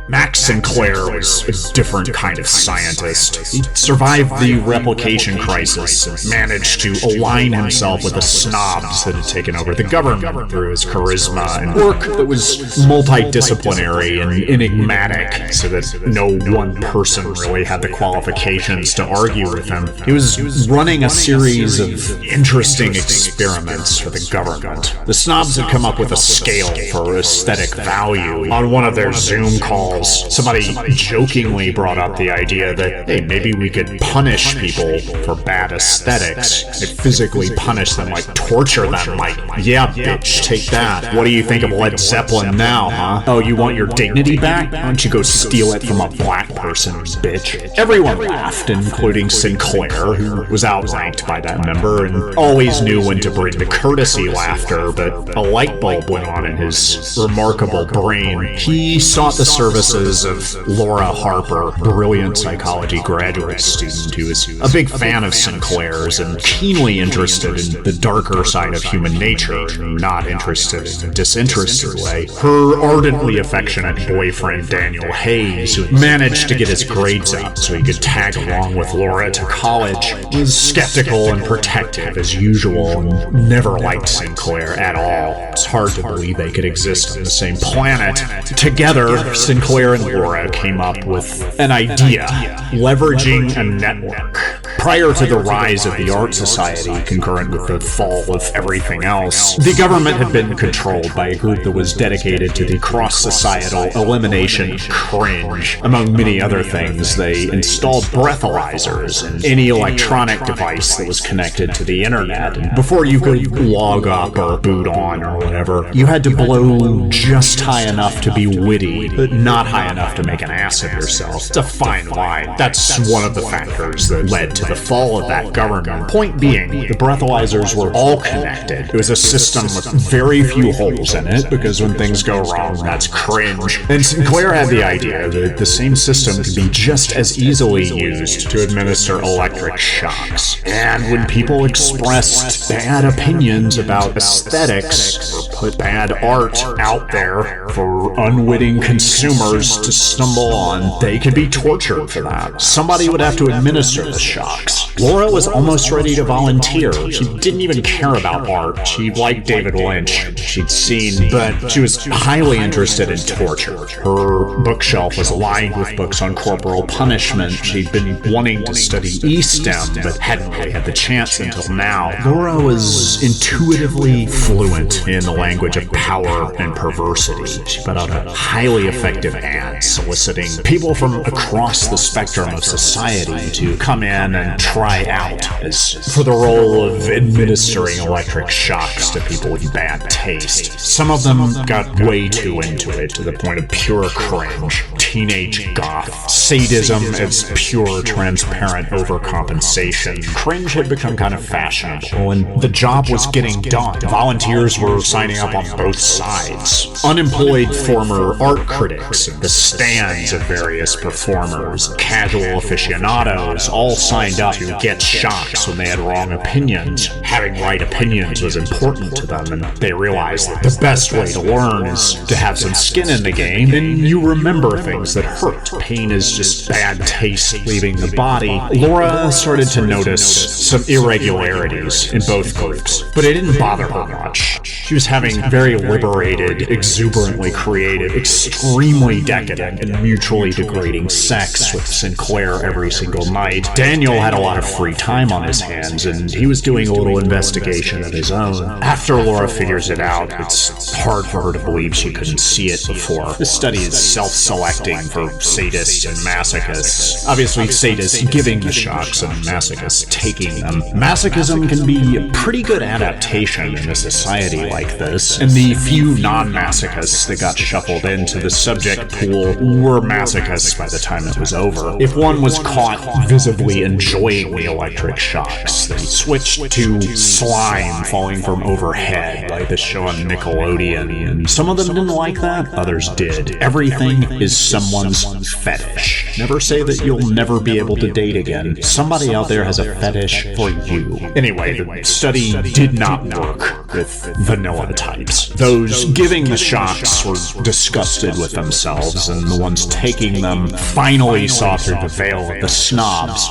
Max Sinclair was a different kind of scientist. He survived the replication crisis and managed to align himself with the snobs that had taken over the government through his charisma and work that was multidisciplinary and enigmatic, so that no one person really had the qualifications to argue with him. He was running a series of interesting experiments for the government. The snobs had come up with a scale for aesthetic value. On one of their Zoom calls, somebody jokingly brought up the idea that, hey, maybe we could punish people for bad aesthetics. Like, physically punish them, like torture them, like, yeah, bitch, take that. What do you think of Led Zeppelin now, huh? Oh, you want your dignity back? Why don't you go steal it from a black person, bitch? Everyone laughed, including Sinclair, who was outranked by that member and always knew when to bring the courtesy laughter, but a light bulb went on in his remarkable brain. He sought the services of Laura Harper, brilliant psychology graduate student who is a big fan of Sinclair's and keenly interested in the darker side of human nature, not interested in a disinterested way. Her ardently affectionate boyfriend, Daniel Hayes, who managed to get his grades up so he could tag along with Laura to college, was skeptical and protective as usual and never liked Sinclair at all. It's hard to believe they could exist on the same planet. Together, Sinclair and Laura came up with an idea, leveraging a network. Prior to the rise of the Art Society, concurrent with the fall of everything else, the government had been controlled by a group that was dedicated to the cross-societal elimination of cringe. Among many other things, they installed breathalyzers in any electronic device that was connected to the internet. And before you could log up or boot on or whatever, you had to blow just high enough to be witty, but not high enough to make an ass of yourself. It's a fine line. That's one of the factors that led to the fall of that government. Point being, the breathalyzers were all connected. It was a system with very few holes in it, because when things go wrong, that's cringe. And Sinclair had the idea that the same system could be just as easily used to administer electric shocks. And when people expressed bad opinions about aesthetics, or put bad art out there for unwitting consumers to stumble on, they could be tortured for that. Somebody would have to administer the shocks. Laura was almost ready to volunteer. She didn't even care about art. She liked David Lynch. she'd seen, but she was highly interested in torture. Her bookshelf was lined with books on corporal punishment. She'd been wanting to study E-STEM, but hadn't really had the chance until now. Laura was intuitively fluent in the language of power and perversity. She put out a highly effective ad soliciting people from across the spectrum of society to come in and try out as for the role of administering electric shocks to people with bad taste. Some of them got way too into it, to the point of pure cringe. Teenage goth. Sadism as pure, transparent overcompensation. Cringe had become kind of fashionable, and the job was getting done. Volunteers were signing up on both sides. Unemployed former art critics and the stands of various performers, casual aficionados, all signed up to get shocks when they had wrong opinions. Having right opinions was important to them, and they realized that the best way to learn is to have some skin in the game, and you remember things that hurt. Pain is just bad taste leaving the body. Laura started to notice some irregularities in both groups, but it didn't bother her much. She was having very liberated, exuberantly creative, extremely decadent, and mutually degrading sex with Sinclair every single night. Daniel had a lot of free time on his hands, and he was doing a little investigation of his own. After Laura figures it out, it's hard for her to believe she couldn't see it before. This study is self-selecting for sadists and masochists. Obviously, sadists giving the shocks and masochists taking them. Masochism can be a pretty good adaptation in a society like this, and the few non-masochists that got shuffled into the subject pool were masochists by the time it was over. If one was caught visibly enjoying the electric shocks, they switched to slime falling from overhead, like the show on Nickelodeon, and some of them didn't like that, others did. Everything is someone's fetish. Never say that you'll never be able to date again. Somebody out there has a fetish for you. Anyway, the study did not work with vanilla types. Those giving the shocks were disgusted with themselves, and the ones taking them finally saw through the veil of the snobs.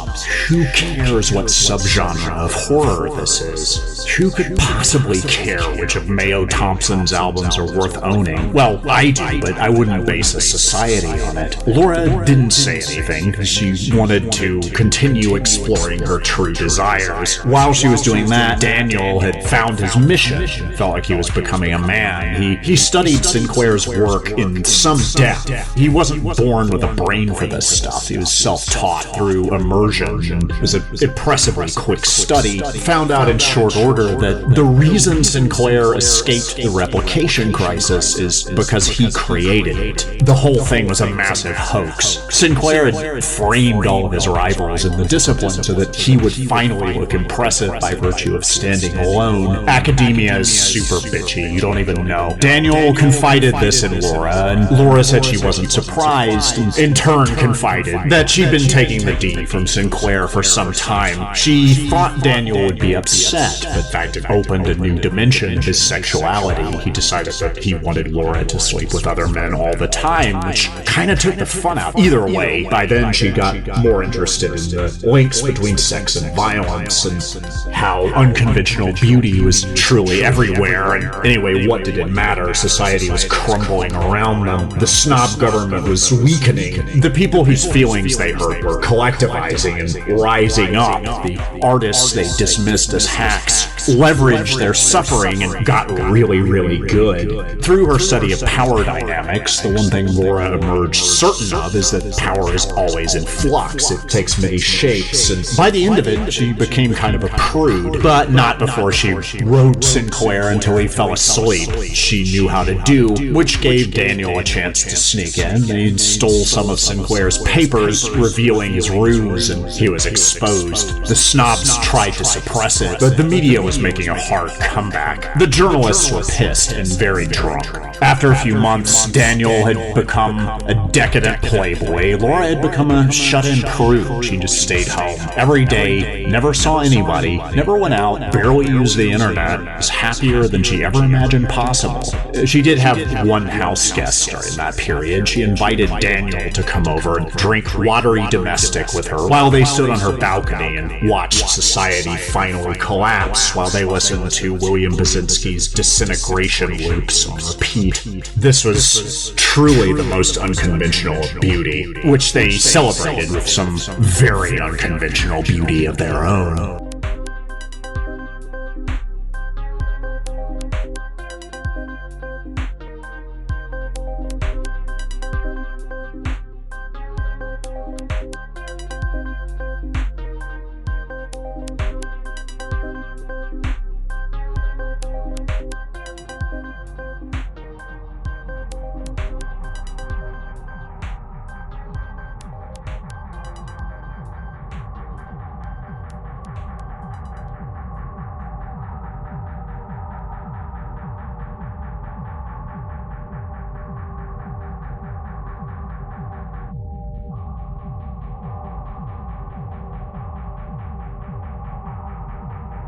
Who cares what subgenre of horror this is? Who could possibly care which of Mayo Thompson's albums are worth owning? Well, I do, but I wouldn't base a society on it. Laura didn't say anything. She wanted to continue exploring her true desires. While she was doing that, Daniel had found his mission and felt like he was becoming a man. He studied Sinclair's work in some depth. He wasn't born with a brain for this stuff. He was self-taught through immersion, and it was an impressively quick study. Found out in short order that the reason Sinclair escaped the replication crisis is because he created it. The whole thing was a massive hoax. Sinclair had framed all of his rivals in the discipline so that he would finally look impressive by virtue of standing alone. Academia is super bitchy, you don't even know. Daniel confided this in Laura, and Laura said she wasn't surprised, and in turn confided that she'd been taking the D from Sinclair for some time. She thought Daniel would be upset, but in fact it opened a new dimension of his sexuality. He decided that he wanted Laura to sleep with other men all the time, which kind of took the fun out. Either way, by then she got more interested in the links between sex and violence, and how unconventional beauty was truly everywhere, and anyway, what did it matter? Society was crumbling around them. The snob government was weakening. The people whose feelings they hurt were collectivizing and rising up. The artists they dismissed as hacks leveraged their suffering and got really, really good. Through her study of power dynamics, the one thing Laura emerged certain of is that power is always in flux. It takes many shapes, and by the end of it, she became kind of a prude, but not before she rode Sinclair until he fell asleep. She knew how to do, which gave Daniel a chance to sneak in. They stole some of Sinclair's papers, revealing his ruse, and he was exposed. The snobs tried to suppress it, but the media was making a hard comeback. The journalists were pissed and very drunk. After a few months, Daniel had become a decadent playboy. Laura had become a shut-in prude. She just stayed home every day, never saw anybody, never went out, barely used the internet. was happier than she ever imagined possible. She did have one house guest during that period. She invited Daniel to come over and drink watery domestic with her while they stood on her balcony and watched society finally collapse while they listened to William Basinski's disintegration loops on repeat. This was truly the most unconventional of beauty, which they celebrated with some very unconventional beauty of their own.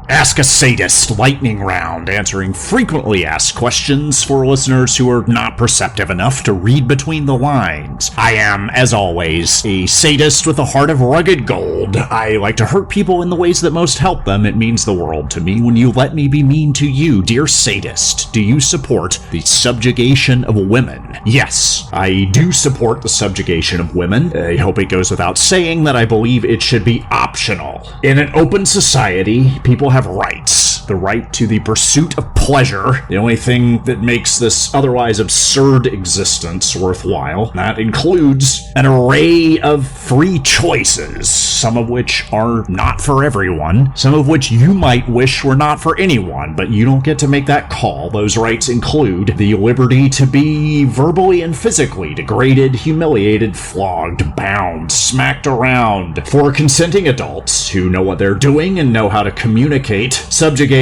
Ask a Sadist lightning round, answering frequently asked questions for listeners who are not perceptive enough to read between the lines. I am, as always, a sadist with a heart of rugged gold. I like to hurt people in the ways that most help them. It means the world to me when you let me be mean to you. Dear sadist, do you support the subjugation of women? Yes, I do support the subjugation of women. I hope it goes without saying that I believe it should be optional. In an open society, people have rights. The right to the pursuit of pleasure, the only thing that makes this otherwise absurd existence worthwhile. That includes an array of free choices, some of which are not for everyone, some of which you might wish were not for anyone, but you don't get to make that call. Those rights include the liberty to be verbally and physically degraded, humiliated, flogged, bound, smacked around. For consenting adults who know what they're doing and know how to communicate, subjugation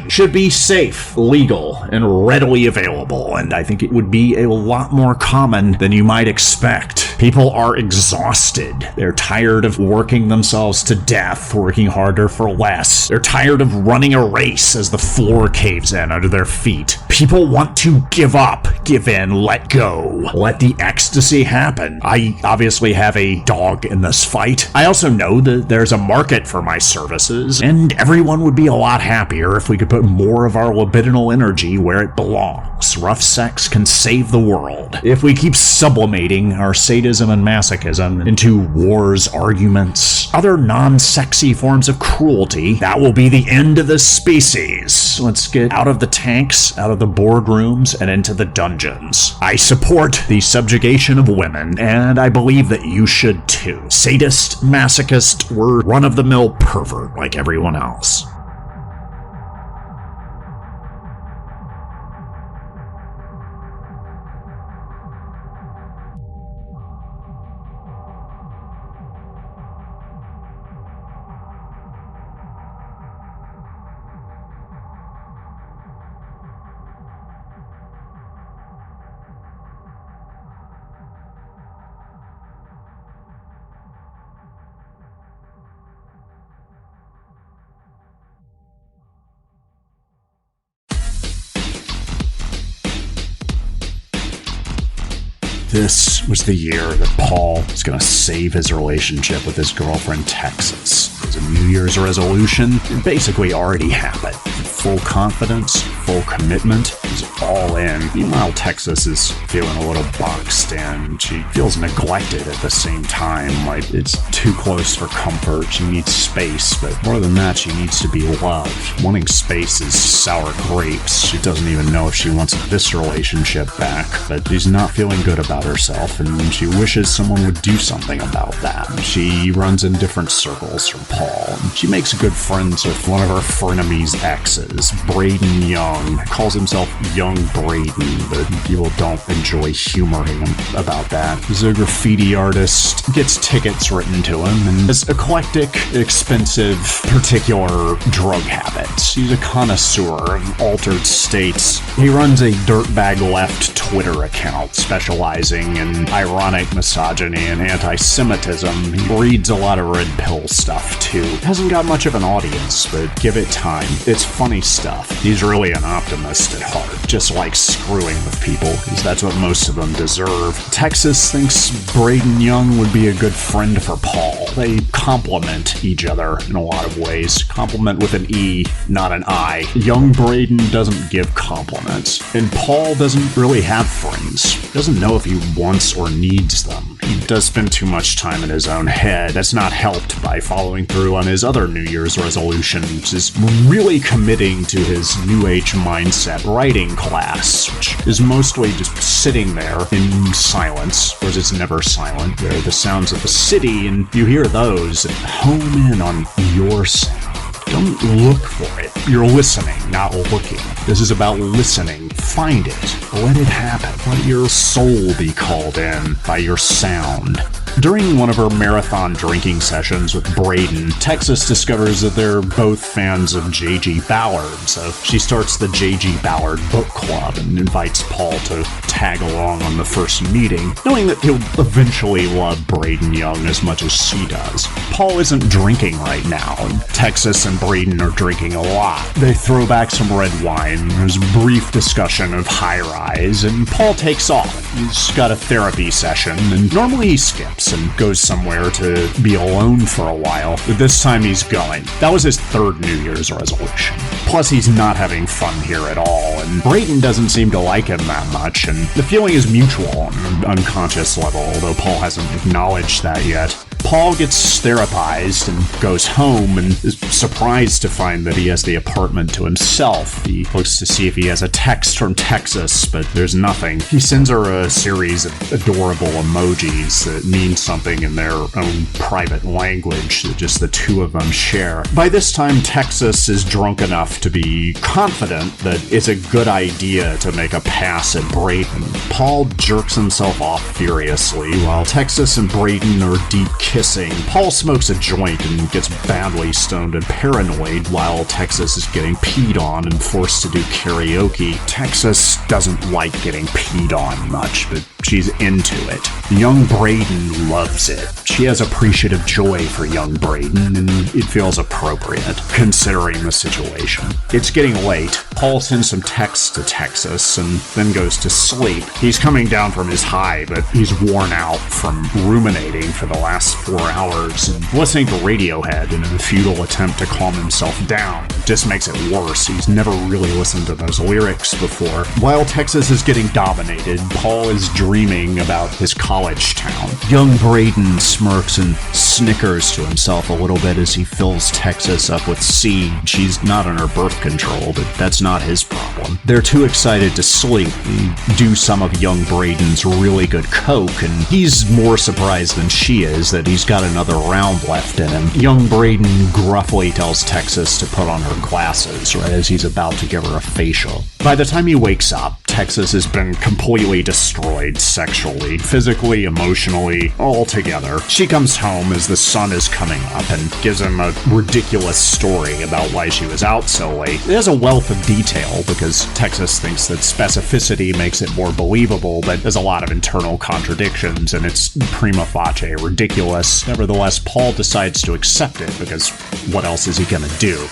should be safe, legal, and readily available, and I think it would be a lot more common than you might expect. People are exhausted. They're tired of working themselves to death, working harder for less. They're tired of running a race as the floor caves in under their feet. People want to give up, give in, let go, let the ecstasy happen. I obviously have a dog in this fight. I also know that there's a market for my services, and everyone would be a lot happier if we could put more of our libidinal energy where it belongs. Rough sex can save the world. If we keep sublimating our sadism and masochism into wars, arguments, other non-sexy forms of cruelty, that will be the end of this species. Let's get out of the tanks, out of the boardrooms, and into the dungeons. I support the subjugation of women, and I believe that you should too. Sadist, masochist, we're run-of-the-mill pervert like everyone else. This was the year that Paul was going to save his relationship with his girlfriend, Texas. It was a New Year's resolution. It basically already happened. Full confidence, full commitment. He's all in. Meanwhile, Texas is feeling a little boxed in. She feels neglected at the same time. Like it's too close for comfort. She needs space, but more than that, she needs to be loved. Wanting space is sour grapes. She doesn't even know if she wants this relationship back, but she's not feeling good about herself, and she wishes someone would do something about that. She runs in different circles from Paul. She makes good friends with one of her frenemies' exes, Braden Young. Calls himself Young Braden, but people don't enjoy humoring him about that. He's a graffiti artist, gets tickets written to him, and has eclectic, expensive, particular drug habits. He's a connoisseur of altered states. He runs a dirtbag left Twitter account specializing in ironic misogyny and anti-Semitism. He reads a lot of red pill stuff too. to. It hasn't got much of an audience, but give it time. It's funny stuff. He's really an optimist at heart, just like screwing with people, because that's what most of them deserve. Texas thinks Braden Young would be a good friend for Paul. They complement each other in a lot of ways. Compliment with an E, not an I. Young Braden doesn't give compliments, and Paul doesn't really have friends. He doesn't know if he wants or needs them. He does spend too much time in his own head. That's not helped by following through on his other New Year's resolutions, is really committing to his New Age mindset writing class, which is mostly just sitting there in silence, because it's never silent. There are the sounds of the city, and you hear those, and home in on your sound. Don't look for it. You're listening, not looking. This is about listening. Find it. Let it happen. Let your soul be called in by your sound. During one of her marathon drinking sessions with Braden, Texas discovers that they're both fans of J.G. Ballard, so she starts the J.G. Ballard book club and invites Paul to tag along on the first meeting, knowing that he'll eventually love Braden Young as much as she does. Paul isn't drinking right now, and Texas and Braden are drinking a lot. They throw back some red wine, there's a brief discussion of high-rise, and Paul takes off. He's got a therapy session, and normally he skips and goes somewhere to be alone for a while, but this time he's going. That was his third New Year's resolution. Plus, he's not having fun here at all, and Braden doesn't seem to like him that much, and the feeling is mutual on an unconscious level, although Paul hasn't acknowledged that yet. Paul gets therapized and goes home and is surprised to find that he has the apartment to himself. He looks to see if he has a text from Texas, but there's nothing. He sends her a series of adorable emojis that mean something in their own private language that just the two of them share. By this time, Texas is drunk enough to be confident that it's a good idea to make a pass at Braden. Paul jerks himself off furiously while Texas and Braden are deep kissing. Paul smokes a joint and gets badly stoned and paranoid while Texas is getting peed on and forced to do karaoke. Texas doesn't like getting peed on much, but she's into it. Young Braden loves it. She has appreciative joy for young Braden, and it feels appropriate, considering the situation. It's getting late. Paul sends some texts to Texas and then goes to sleep. He's coming down from his high, but he's worn out from ruminating for the last 4 hours and listening to Radiohead in a futile attempt to calm himself down. It just makes it worse. He's never really listened to those lyrics before. While Texas is getting dominated, Paul is dreaming about his college town. Young Braden smirks and snickers to himself a little bit as he fills Texas up with seed. She's not on her birth control, but that's not his problem. They're too excited to sleep. They do some of young Braden's really good coke, and he's more surprised than she is that he's got another round left in him. Young Braden gruffly tells Texas to put on her glasses right as he's about to give her a facial. By the time he wakes up, Texas has been completely destroyed sexually, physically, emotionally, all together. She comes home as the sun is coming up and gives him a ridiculous story about why she was out so late. It has a wealth of detail because Texas thinks that specificity makes it more believable, but there's a lot of internal contradictions and it's prima facie ridiculous. Nevertheless, Paul decides to accept it because what else is he gonna do?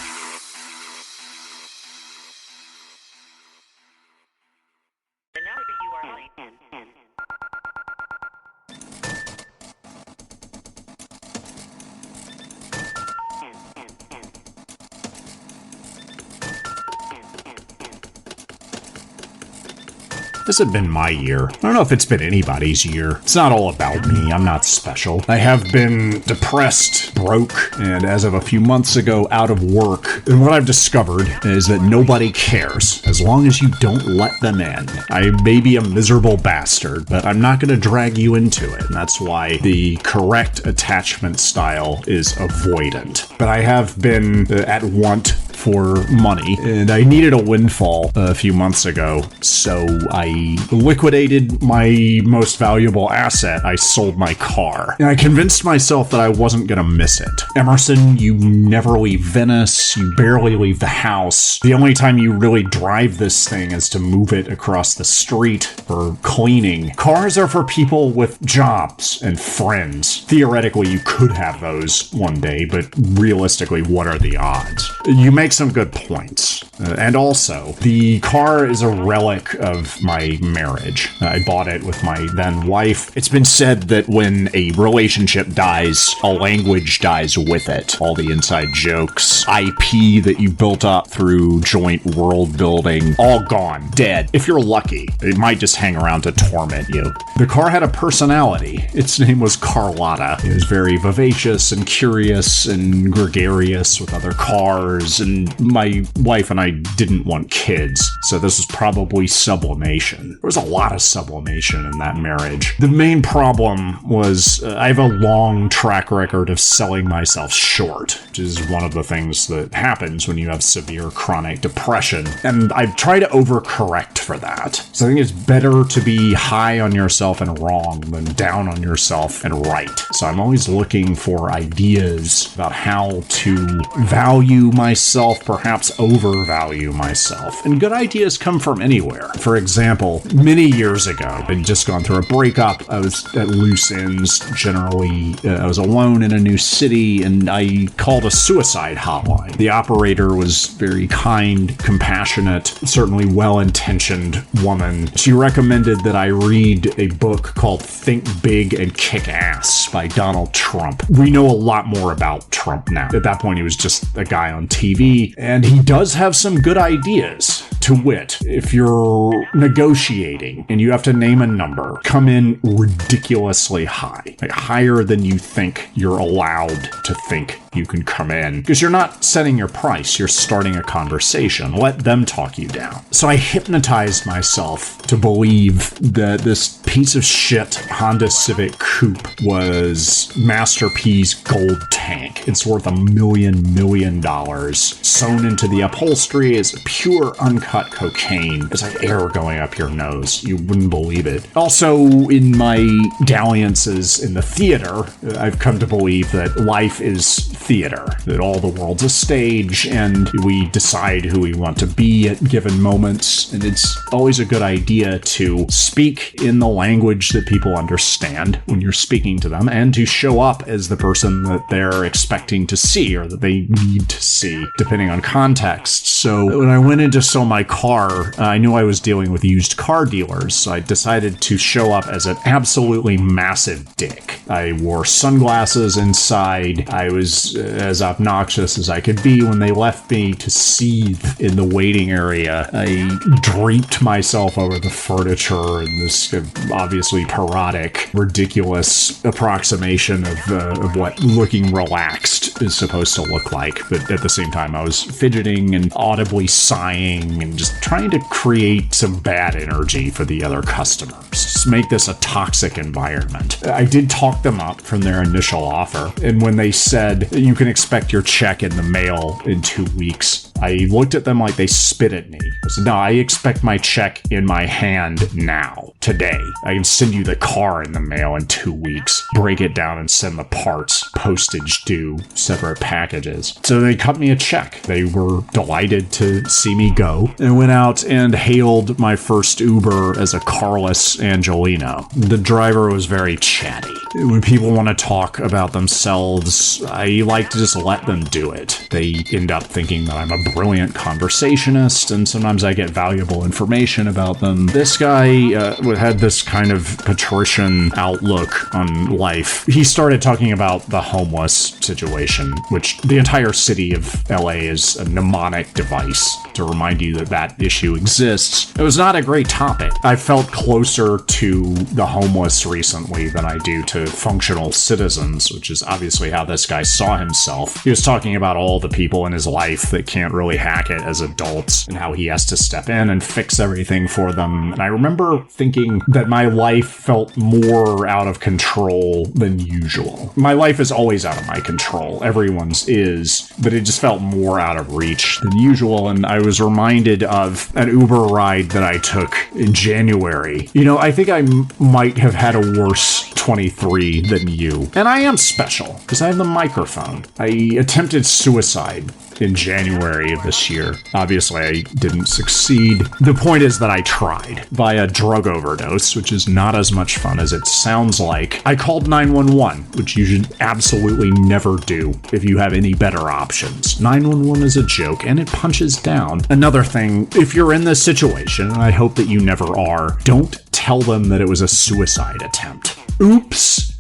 This had been my year. I don't know if it's been anybody's year. It's not all about me. I'm not special. I have been depressed, broke, and as of a few months ago, out of work. And what I've discovered is that nobody cares as long as you don't let them in. I may be a miserable bastard, but I'm not going to drag you into it. And that's why the correct attachment style is avoidant. But I have been at want for money, and I needed a windfall a few months ago, so I liquidated my most valuable asset. I sold my car. And I convinced myself that I wasn't gonna miss it. Emerson, you never leave Venice, you barely leave the house. The only time you really drive this thing is to move it across the street for cleaning. Cars are for people with jobs and friends. Theoretically, you could have those one day, but realistically, what are the odds? You make some good points. And also, the car is a relic of my marriage. I bought it with my then wife. It's been said that when a relationship dies, a language dies with it. All the inside jokes, IP that you built up through joint world building, all gone, dead. If you're lucky, it might just hang around to torment you. The car had a personality. Its name was Carlotta. It was very vivacious and curious and gregarious with other cars, and my wife and I didn't want kids, so this was probably sublimation. There was a lot of sublimation in that marriage. The main problem was I have a long track record of selling myself short, which is one of the things that happens when you have severe chronic depression, and I've tried to overcorrect for that. So I think it's better to be high on yourself and wrong than down on yourself and right. So I'm always looking for ideas about how to value myself, perhaps overvalue myself. And good ideas come from anywhere. For example, many years ago, I'd just gone through a breakup. I was at loose ends generally. I was alone in a new city, and I called a suicide hotline. The operator was very kind, compassionate, certainly well-intentioned woman. She recommended that I read a book called Think Big and Kick Ass by Donald Trump. We know a lot more about Trump now. At that point, he was just a guy on TV, and he does have some good ideas. To wit, if you're negotiating and you have to name a number, come in ridiculously high, like higher than you think you're allowed to think you can come in, because you're not setting your price, you're starting a conversation. Let them talk you down. So I hypnotized myself to believe that this piece of shit Honda Civic Coupe was Master P's gold tank. It's worth $1 million. Sewn into the upholstery is pure uncut cocaine. It's like air going up your nose. You wouldn't believe it. Also, in my dalliances in the theater, I've come to believe that life is theater, that all the world's a stage, and we decide who we want to be at given moments, and it's always a good idea to speak in the language that people understand when you're speaking to them, and to show up as the person that they're expecting to see or that they need to see, depending on context. So when I went in to sell my car, I knew I was dealing with used car dealers, so I decided to show up as an absolutely massive dick. I wore sunglasses inside. I was as obnoxious as I could be. When they left me to seethe in the waiting area, I draped myself over the furniture in this obviously parodic, ridiculous approximation of what looking relaxed is supposed to look like. But at the same time, I was fidgeting and audibly sighing and just trying to create some bad energy for the other customers. Just make this a toxic environment. I did talk them up from their initial offer, and when they said, you can expect your check in the mail in 2 weeks, I looked at them like they spit at me. I said, no, I expect my check in my hand now, today. I can send you the car in the mail in 2 weeks, break it down and send the parts, postage due, separate packages. So they cut me a check. They were delighted to see me go, and went out and hailed my first Uber as a carless Angelino. The driver was very chatty. When people want to talk about themselves, I like to just let them do it. They end up thinking that I'm a brilliant conversationist, and sometimes I get valuable information about them. This guy had this kind of patrician outlook on life. He started talking about the homeless situation, which the entire city of LA is a mnemonic device to remind you that that issue exists. It was not a great topic. I felt closer to the homeless recently than I do to functional citizens, which is obviously how this guy saw himself. He was talking about all the people in his life that can't really hack it as adults, and how he has to step in and fix everything for them. And I remember thinking thinking that my life felt more out of control than usual. My life is always out of my control. Everyone's is, but it just felt more out of reach than usual. And I was reminded of an Uber ride that I took in January. You know, I think I might have had a worse 23 than you. And I am special because I have the microphone. I attempted suicide in January of this year. Obviously, I didn't succeed. The point is that I tried by a drug overdose, which is not as much fun as it sounds like. I called 911, which you should absolutely never do if you have any better options. 911 is a joke, and it punches down. Another thing, if you're in this situation, and I hope that you never are, don't tell them that it was a suicide attempt. Oops.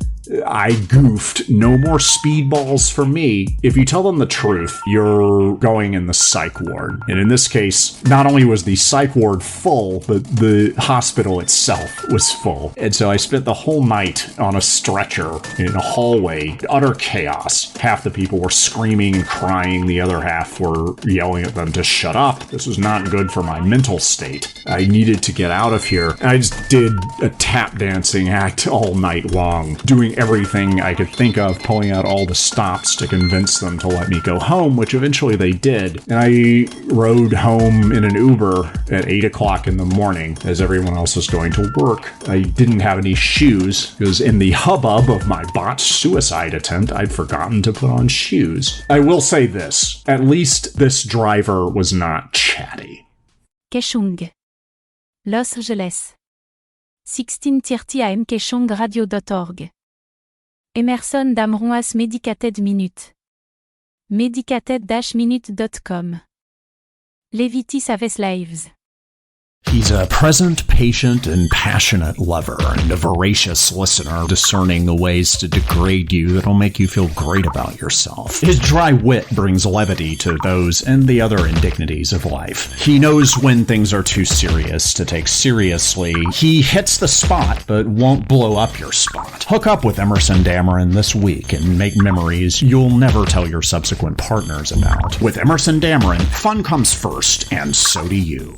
I goofed. No more speedballs for me. If you tell them the truth, you're going in the psych ward. And in this case, not only was the psych ward full, but the hospital itself was full. And so I spent the whole night on a stretcher in a hallway. Utter chaos. Half the people were screaming and crying. The other half were yelling at them to shut up. This was not good for my mental state. I needed to get out of here. And I just did a tap dancing act all night long, doing everything I could think of, pulling out all the stops to convince them to let me go home, which eventually they did. And I rode home in an Uber at 8 o'clock in the morning as everyone else was going to work. I didn't have any shoes because in the hubbub of my botched suicide attempt, I'd forgotten to put on shoes. I will say this, at least this driver was not chatty. Keshung. Los Angeles. 16:30 am keshungradio.org. Emerson Dameron as Medicated Minute. Medicated-minute.com. Levity Saves Lives. He's a present, patient, and passionate lover, and a voracious listener, discerning the ways to degrade you that'll make you feel great about yourself. His dry wit brings levity to those and the other indignities of life. He knows when things are too serious to take seriously. He hits the spot, but won't blow up your spot. Hook up with Emerson Dameron this week and make memories you'll never tell your subsequent partners about. With Emerson Dameron, fun comes first, and so do you.